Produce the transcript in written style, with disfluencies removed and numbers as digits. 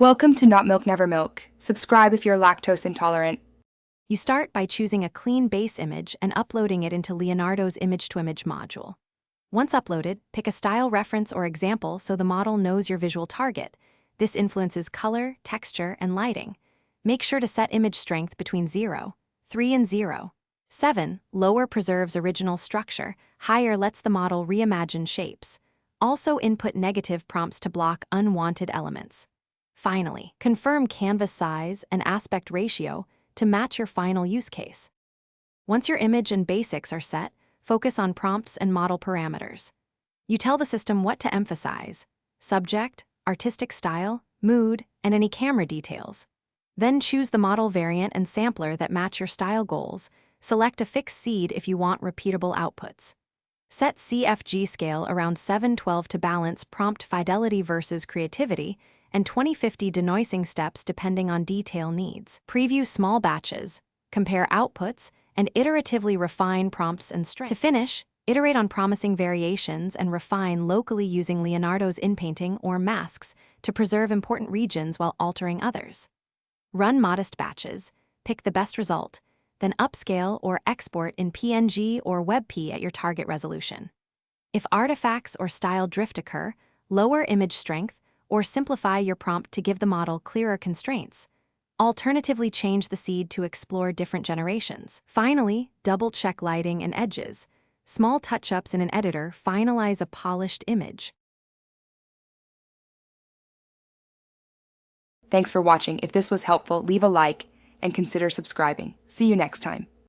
Welcome to Not Milk Never Milk. Subscribe if you're lactose intolerant. You start by choosing a clean base image and uploading it into Leonardo's image-to-image module. Once uploaded, pick a style reference or example so the model knows your visual target. This influences color, texture, and lighting. Make sure to set image strength between 0, 3 and 0. 7. Lower preserves original structure. Higher lets the model reimagine shapes. Also input negative prompts to block unwanted elements. Finally, confirm canvas size and aspect ratio to match your final use case. Once your image and basics are set, focus on prompts and model parameters. You tell the system what to emphasize: subject, artistic style, mood, and any camera details. Then choose the model variant and sampler that match your style goals. Select a fixed seed if you want repeatable outputs. Set CFG scale around 712 to balance prompt fidelity versus creativity, and 2050 denoising steps depending on detail needs. Preview small batches, compare outputs, and iteratively refine prompts and strength. To finish, iterate on promising variations and refine locally using Leonardo's inpainting or masks to preserve important regions while altering others. Run modest batches, pick the best result, then upscale or export in PNG or WebP at your target resolution. If artifacts or style drift occur, lower image strength or simplify your prompt to give the model clearer constraints. Alternatively, change the seed to explore different generations. Finally, double-check lighting and edges. Small touch-ups in an editor finalize a polished image. Thanks for watching. If this was helpful, leave a like and consider subscribing. See you next time.